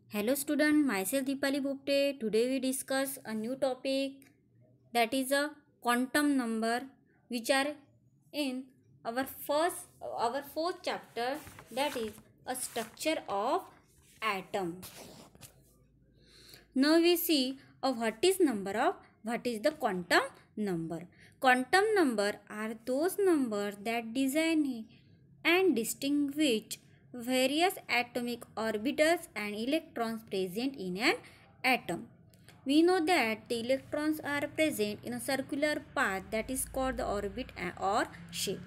Hello student, myself Deepali Bhupte. Today we discuss a new topic, that is a quantum number, which are in our fourth chapter, that is a structure of atom. Now we see what is the quantum number. Quantum number are those numbers that design and distinguish various atomic orbitals and electrons present in an atom. We know that the electrons are present in a circular path that is called the orbit or shell.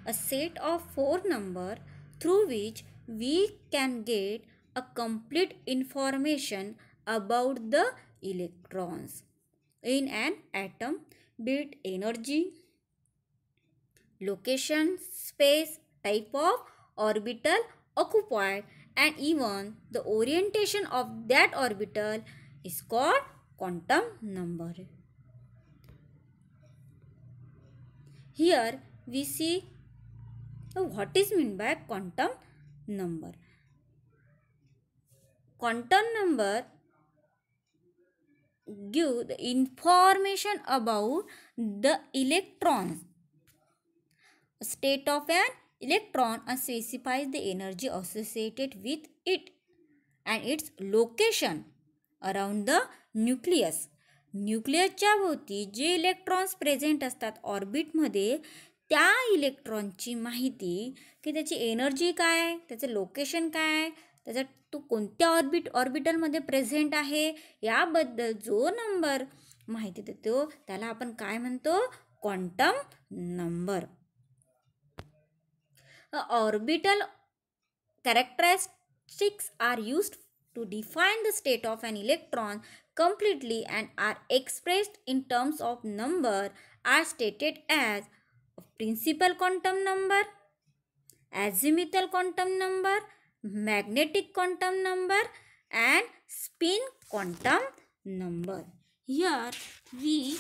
A set of four numbers through which we can get a complete information about the electrons in an atom, be it energy, location, space, type of orbital occupied, and even the orientation of that orbital is called quantum number. Here we see what is meant by quantum number. Quantum number give the information about the electrons state of an electron and specifies the energy associated with it and its location around the nucleus. न्यूक्लियसच्या भोवती जे electrons present असतात ऑर्बिटमध्ये, त्या इलेक्ट्रॉनची माहिती की त्याची energy काय आहे, त्याचं लोकेशन काय आहे, त्याचा तो कोणत्या ऑर्बिटलमध्ये प्रेझेंट आहे, याबद्दल जो नंबर माहिती देतो त्याला आपण काय म्हणतो, quantum number. Orbital characteristics are used to define the state of an electron completely and are expressed in terms of number are stated as principal quantum number, azimuthal quantum number, magnetic quantum number, and spin quantum number. Here we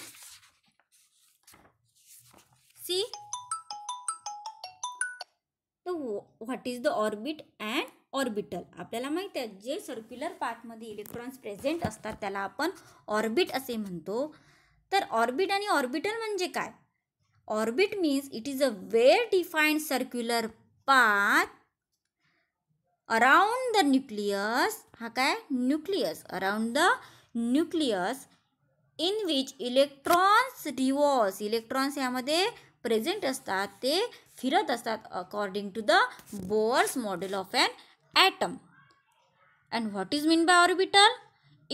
see what is the orbit and orbital. आपल्याला माहिती आहे जे circular पाथमध्ये electrons present असतात त्याला आपण orbit असे म्हणतो. तर orbit आणि ऑर्बिटल म्हणजे काय? Orbit means it is a well defined circular path around the nucleus. हा काय? Nucleus. Around the nucleus in which electrons revolves. Electrons यामध्ये प्रेझेंट असतात, ते फिरत असतात according to the Bohr's model of an atom. And what is meant by orbital?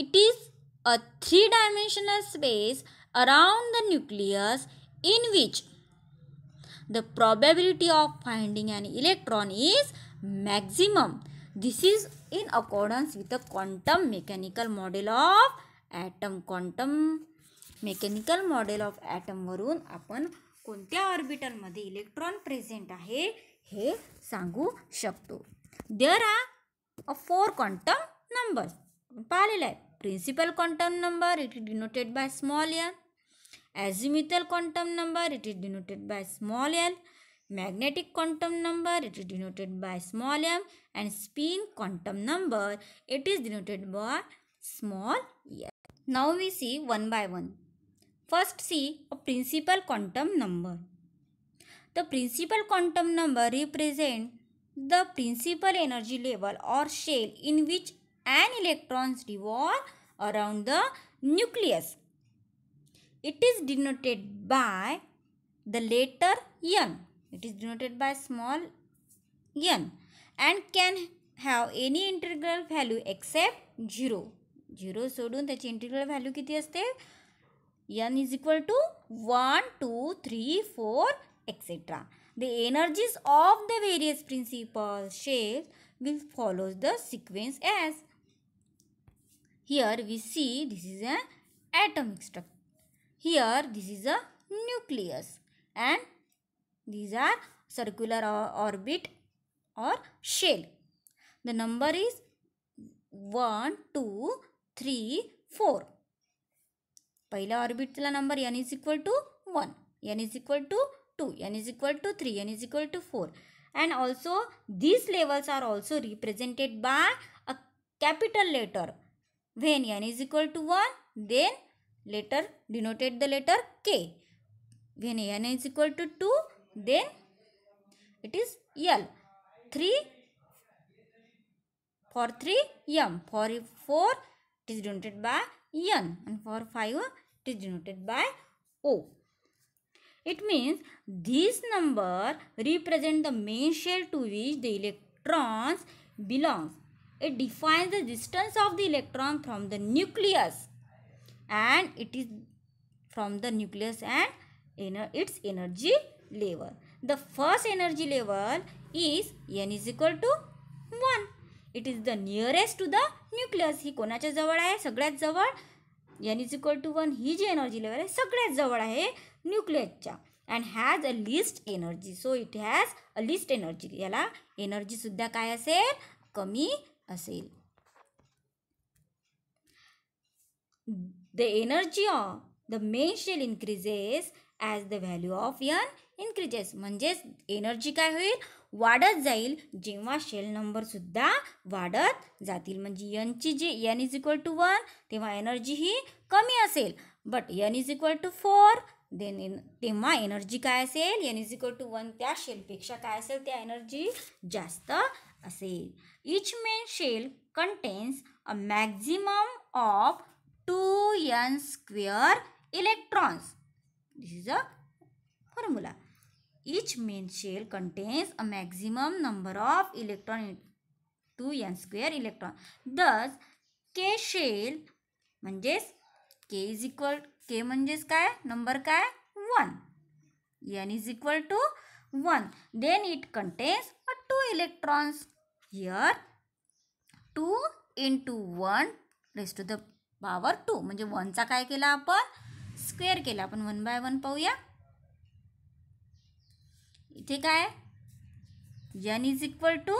It is a three-dimensional space around the nucleus in which the probability of finding an electron is maximum. This is in accordance with the quantum mechanical model of atom. Quantum mechanical model of atom वरून आपण कोणत्या ऑर्बिटलमध्ये electron present आहे हे सांगू शकतो. There are four quantum numbers. पाहिलेलं आहे. Principal quantum number, it is denoted by small n. Azimuthal quantum number, it is denoted by small l. Magnetic quantum number, it is denoted by small m. And spin quantum number, it is denoted by small n. Now we see one by one. First see a principal quantum number. The principal quantum number represents the principal energy level or shell in which an electron revolves around the nucleus. It is denoted by the letter n. It is denoted by small n and can have any integral value except 0. 0 सोडून त्याची integral value किती असते? n is equal to 1, 2, 3, 4, etc. The energies of the various principal shells will follow the sequence as. Here we see this is an atomic structure. Here this is a nucleus and these are circular orbit or shell. The number is 1, 2, 3, 4. पहिल्या ऑर्बिटला number n is equal to 1, n is equal to 2, n is equal to 3, n is equal to 4. And also these levels are also represented by a capital letter. When n is equal to 1, then letter denoted the letter K. When n is equal to 2, then it is L. 3 for 3 M. For 4 it is denoted by N, and for 5 it is denoted by O. It means this number represent the main shell to which the electrons belongs. It defines the distance of the electron from the nucleus, and it is from the nucleus and its energy level. The first energy level is n is equal to 1. It is the nearest to the nucleus. ही कोणाच्या जवळ आहे? सगळ्यात जवळ. n is equal to 1 ही जी energy level आहे सगळ्यात जवळ आहे न्यूक्लियसच्या, and has a least energy. So it has a least energy. याला एनर्जी सुद्धा काय असेल? कमी असेल. The energy of the main shell increases as the value of n increases. म्हणजेच एनर्जी काय होईल? वाढत जाईल जेव्हा शेल नंबर सुद्धा वाढत जातील. म्हणजे n ची जी n इज इक्वल टू 1 तेव्हा एनर्जी ही कमी असेल. But n is equal to 4 तेव्हा एनर्जी काय असेल? n इज इक्वल टू 1 त्या शेलपेक्षा काय असेल? त्या एनर्जी जास्त असेल. Each main shell contains a maximum of 2n square electrons. This is a formula. Each main shell contains a maximum number of electrons, 2n square electron. Thus, K shell म्हणजेच K is equal, K म्हणजेच काय? Number काय? 1. n is equal to 1. Then it contains 2 electrons. Here 2 into 1 raised to the power 2. म्हणजे 1 चा काय केला आपण? Square केला. आपण 1 by 1 पाहूया. इथे काय? n इज इक्वल टू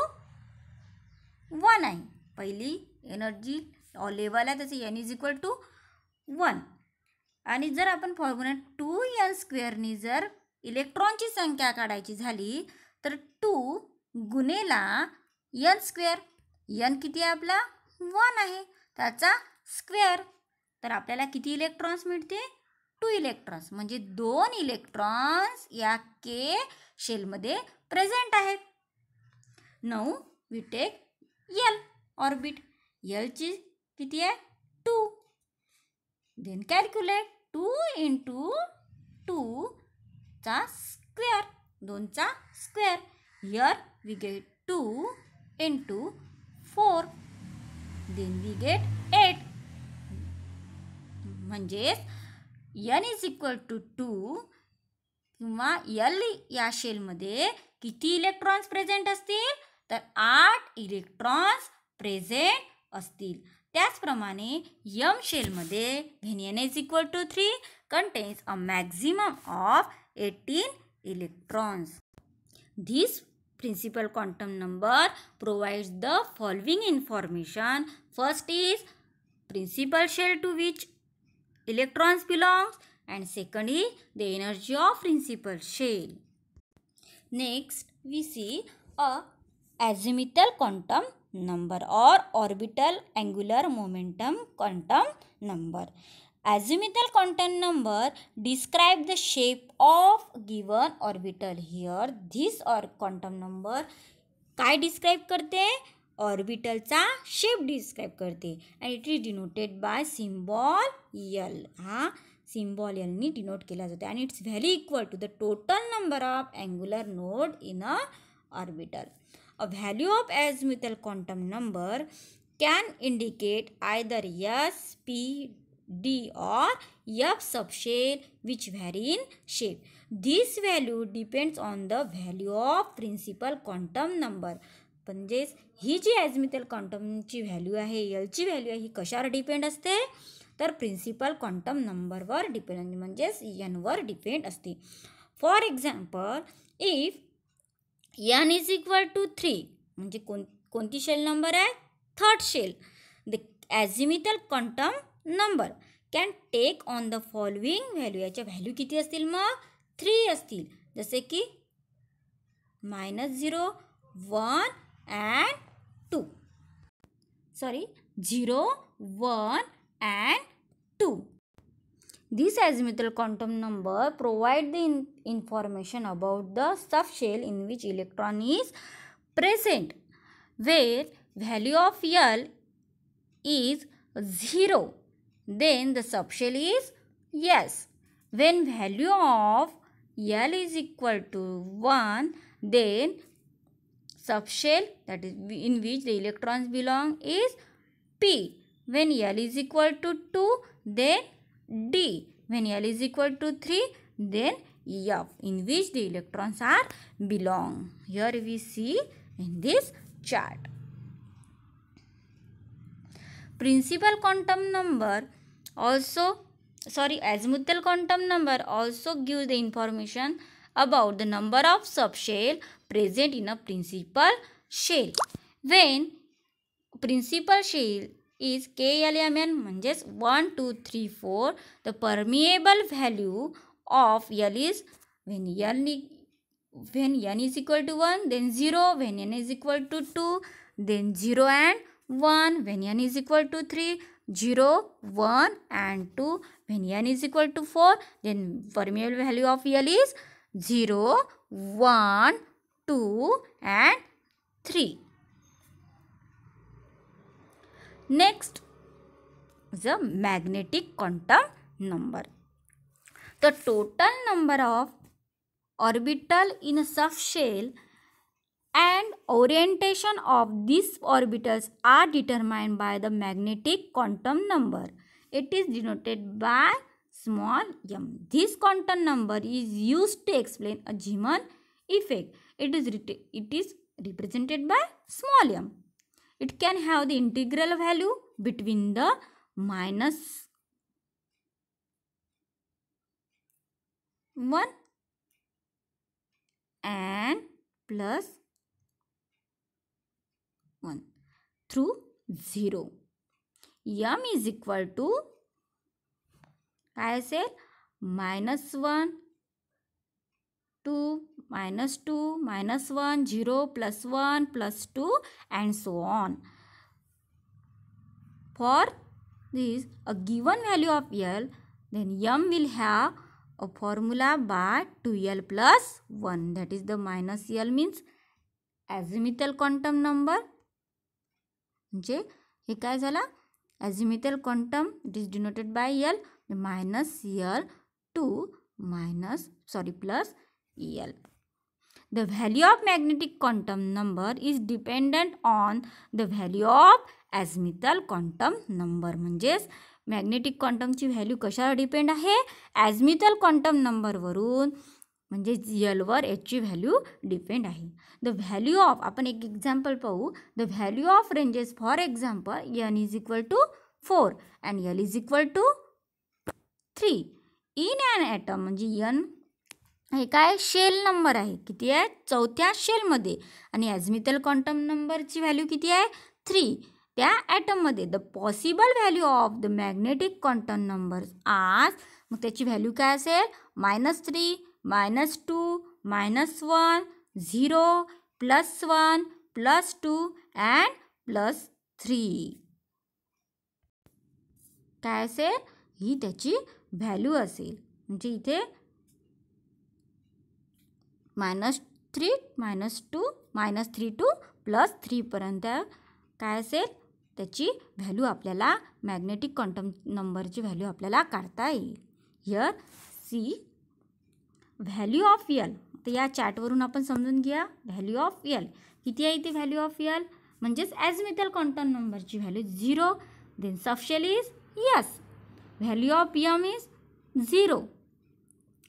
1 आहे. पहिली एनर्जी लेवल आहे त्याचे n इज इक्वल टू 1. आणि जर आपण फॉर्म्युला 2n स्क्वेअरनी जर इलेक्ट्रॉनची संख्या काढायची झाली तर 2 गुणेला n स्क्वेअर. n किती आहे आपला? 1 आहे. त्याचा स्क्वेअर. तर आपल्याला किती इलेक्ट्रॉन्स मिळते? 2 इलेक्ट्रॉन्स. म्हणजे 2 इलेक्ट्रॉन्स या के शेलमध्ये प्रेझेंट आहेत. Now we take L orbit. L ची किती आहे? 2. देन कॅल्क्युलेट 2 into 2 चा स्क्वेअर. 2 चा square. Here we get 2 into 4. Then we get 8. म्हणजेच n इज इक्वल टू 2 किंवा L या शेलमध्ये किती इलेक्ट्रॉन्स प्रेझेंट असतील? तर 8 इलेक्ट्रॉन्स प्रेझेंट असतील. त्याचप्रमाणे m शेलमध्ये when n is equal to 3 contains a maximum of 18 electrons. This principal quantum number provides the following information. First is principal shell to which electrons belongs, and second is the energy of principal shell. Next we see a azimuthal quantum number or orbital angular momentum quantum number. Azimuthal quantum number describe the shape of given orbital. Here this or quantum number काय describe करते? ऑर्बिटलचा shape describe करते. And it is denoted by symbol L. हा symbol L नी denote केला जातो. And its value equal to the total number of angular node in a orbital. A value of azimuthal quantum number can indicate either S, P, D or F subshell which vary in shape. This value depends on the value of principal quantum number. म्हणजेच ही जी azimuthal quantumची value आहे, L ची value आहे, ही कशावर depend असते? तर प्रिन्सिपल क्वांटम नंबरवर डिपेंड, म्हणजेच n वर डिपेंड असते. For example if n is equal to 3 म्हणजे कोणती शेल नंबर आहे? Third shell. The azimuthal quantum number can take on the following value. याच्या व्हॅल्यू किती असतील मग? 3 असतील. जसे की -0, 1 and 2. 0, 1 and 2. This azimuthal quantum number provide the information about the subshell in which electron is present, where value of L is 0, then the subshell is S. When value of L is equal to 1, then subshell, that is in which the electrons belong, is P. When L is equal to 2, then D. When L is equal to 3, then F, in which the electrons are belong. Here we see in this chart. Principal quantum number also, azimuthal quantum number also gives the information about the number of subshell present in a principal shell. When principal shell is KLMN, म्हणजेच 1, 2, 3, 4, the permeable value of L is when n is equal to 1, then 0, when n is equal to 2, then 0 and 1, when n is equal to 3, 0, 1 and 2, when n is equal to 4, then permeable value of L is 0, 1, 2 and 3. Next is the magnetic quantum number. The total number of orbital in a subshell and orientation of these orbitals are determined by the magnetic quantum number. It is denoted by small m. This quantum number is used to explain a Zeeman effect. It is represented by small m. It can have the integral value between the minus 1 and plus 1 through 0. M is equal to -1, 2, minus 1, 0, plus 1, plus 2 and so on. For this, a given value of L, then M will have a formula by 2L plus 1. That is the minus L means azimuthal quantum number. म्हणजे हे काय झाला? Azimuthal quantum, it is denoted by L, minus L to plus L. The value of magnetic quantum number is dependent on the value of azimuthal quantum number. म्हणजेच magnetic क्वांटमची value कशावर depend आहे? Azimuthal quantum नंबरवरून, म्हणजे एलवर एचची value depend आहे. The value of, आपण एक एक्झाम्पल पाहू. The value of ranges, for example n is equal to 4 and l is equal to 3 in an atom. म्हणजे एन हे काय शेल नंबर आहे, किती आहे? चौथ्या शेलमध्ये. आणि ॲझिमुथल क्वांटम नंबरची व्हॅल्यू किती आहे? 3 त्या ॲटममध्ये. The possible value of the magnetic quantum numbers आज, मग त्याची व्हॅल्यू काय असेल? -3, -2, -1, 0, +1, +2 अँड +3. काय असेल? ही त्याची व्हॅल्यू असेल. म्हणजे इथे -3, -2, -3 टू +3 पर्यंत काय असेल? त्याची व्हॅल्यू आपल्याला, मॅग्नेटिक क्वांटम नंबरची व्हॅल्यू आपल्याला काढता येईल. Here see value of l. तर या चार्टवरून आपण समजून घ्या व्हॅल्यू ऑफ एल किती आहे. ती व्हॅल्यू ऑफ एल म्हणजेच ॲझिमुथल क्वांटम नंबरची value 0, then subshell is s. Value of m is 0.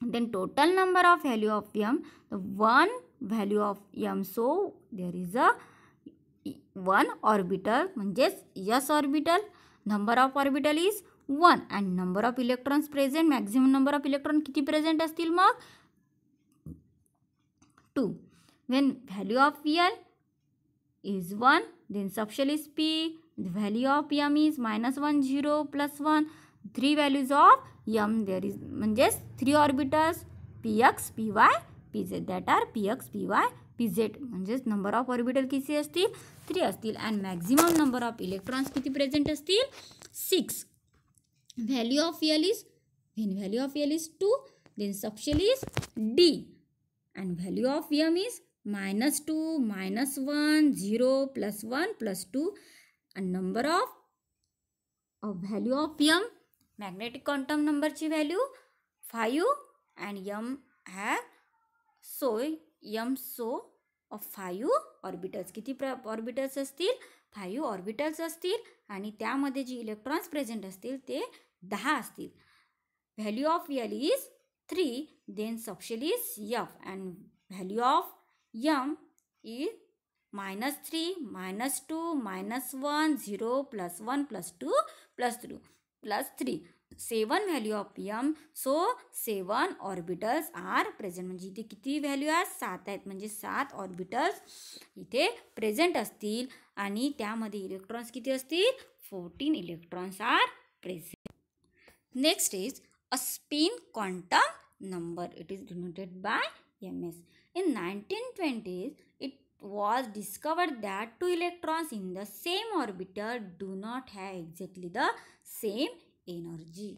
then total number of value of m, the one value of m, so there is a one orbital म्हणजेच s orbital. number of orbital is 1 and number of electrons present, maximum number of electron किती present असतील मग 2. when value of L is 1, then subshell is P, the value of m is -1, 0, +1, 3 values of m there is म्हणजेच 3 orbitals px, py, pz, that are px, py, pz म्हणजेच number of orbital किती असतील 3 असतील and maximum number of electrons किती present असतील 6. Value of L is when value of L is 2 then subshell is D and value of M is -2 -1 0 +1 +2 and number of value of M magnetic quantum number ची value 5 and M of 5 orbitals किती orbitals असतील 5 orbitals असतील आणि त्यामध्ये जी electrons present असतील ते 10 असतील. Value of L is 3 then subshell is F and value of M is -3 -2 -1 0 +1 +2 +3 7 value of M. so 7 orbitals are present म्हणजे इथे किती व्हॅल्यू आहेत 7 आहेत म्हणजे 7 ऑर्बिटल्स इथे प्रेझेंट असतील आणि त्यामध्ये इलेक्ट्रॉन्स किती असतील 14 electrons are present. Next is a spin quantum number. It is denoted by ms. In 1920s, it was discovered that two electrons in the same orbital do not have exactly the same energy.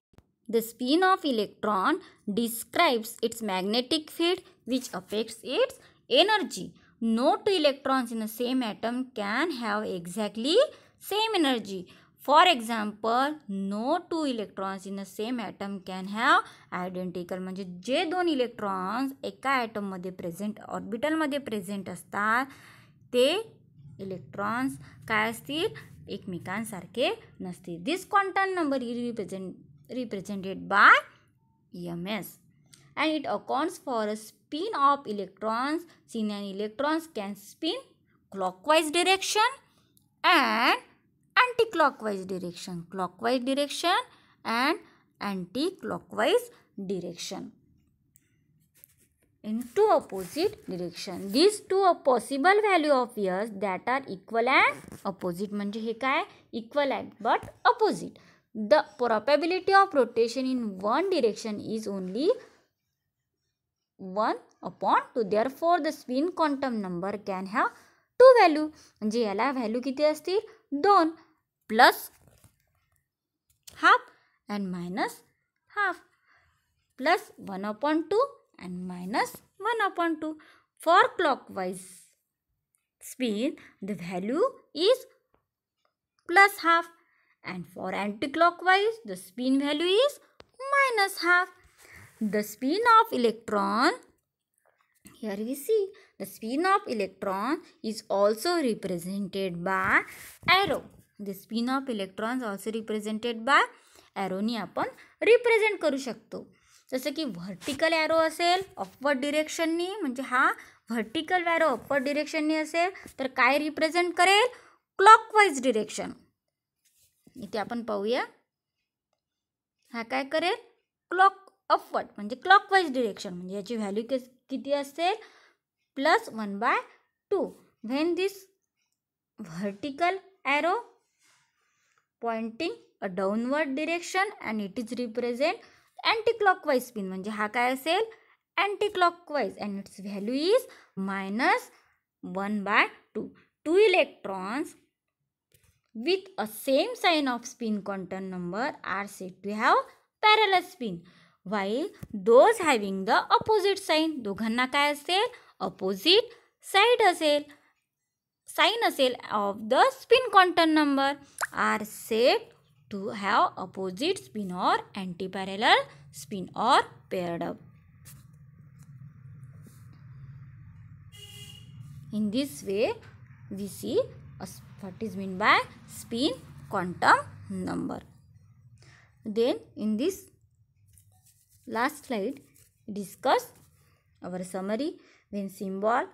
The spin of electron describes its magnetic field which affects its energy. No two electrons in the same atom can have exactly same energy. For example, no two electrons in the same atom can have identical म्हणजे जे दोन electrons एका ॲटममध्ये present ऑर्बिटलमध्ये present असतात ते electrons काय असतील एकमेकांसारखे नसतील. This quantum number is represented by ms and it accounts for a spin of electrons since an electrons can spin clockwise direction and anti-clockwise direction, clockwise direction and anti-clockwise direction in two opposite direction. These two possible value of s that are equal and opposite म्हणजे हे काय equal and but opposite. The probability of rotation in one direction is only 1/2. Therefore the spin quantum number can have two value म्हणजे याला value किती असतील 2 plus half and minus half plus 1/2 and minus 1/2. For clockwise spin the value is plus half and for anti-clockwise the spin value is minus half. The spin of electron, here we see the spin of electron is also represented by arrow. The spin of electrons also represented by arrow नी आपण represent करू शकतो. जसं की vertical arrow असेल upward डिरेक्शननी म्हणजे हा vertical arrow upward डिरेक्शननी असेल तर काय रिप्रेझेंट करेल क्लॉकवाईज डिरेक्शन. इथे आपण पाहूया हा काय करेल क्लॉक अपवर्ड म्हणजे क्लॉकवाईज डिरेक्शन म्हणजे याची व्हॅल्यू किती असेल +1/2. When this vertical arrow pointing a downward direction and it is represent anti-clockwise spin म्हणजे हा काय असेल anti-clockwise and its value is -1/2. Two electrons with a same sign of spin quantum number are said to have parallel spin while those having the opposite sign दोघांना काय असेल opposite side असेल sign असेल of the spin quantum number are said to have opposite spin or anti-parallel spin or paired up. In this way we see what is meant by spin quantum number. Then in this last slide discuss our summary when symbol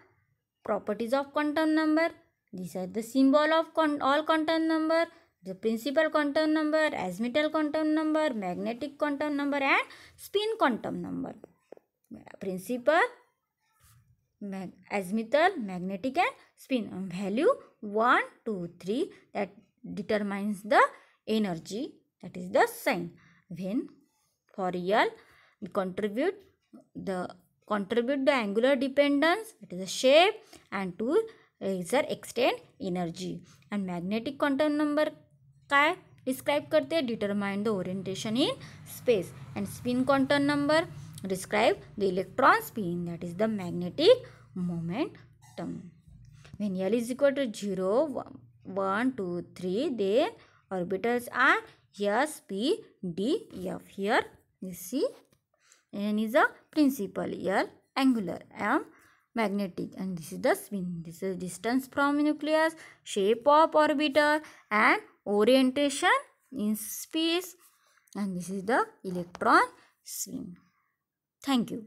properties of quantum number. These are the symbol of all quantum number, the principal quantum number, azimuthal quantum number, magnetic quantum number and spin quantum number. Principal, azimuthal, magnetic and spin. Value 1, 2, 3 that determines the energy, that is the sign. When for L we contribute the contribute the angular dependence, that is the shape, and to extend energy. And magnetic quantum number काय describe करते determine the orientation in space. And spin quantum number describe the electron spin, that is the magnetic momentum. When L is equal to 0, 1, 2, 3, then orbitals are S, P, D, F. Here you see N is a principal, L angular, M magnetic, and this is the spin. This is distance from nucleus, shape of orbital, and orientation in space, and this is the electron spin. Thank you.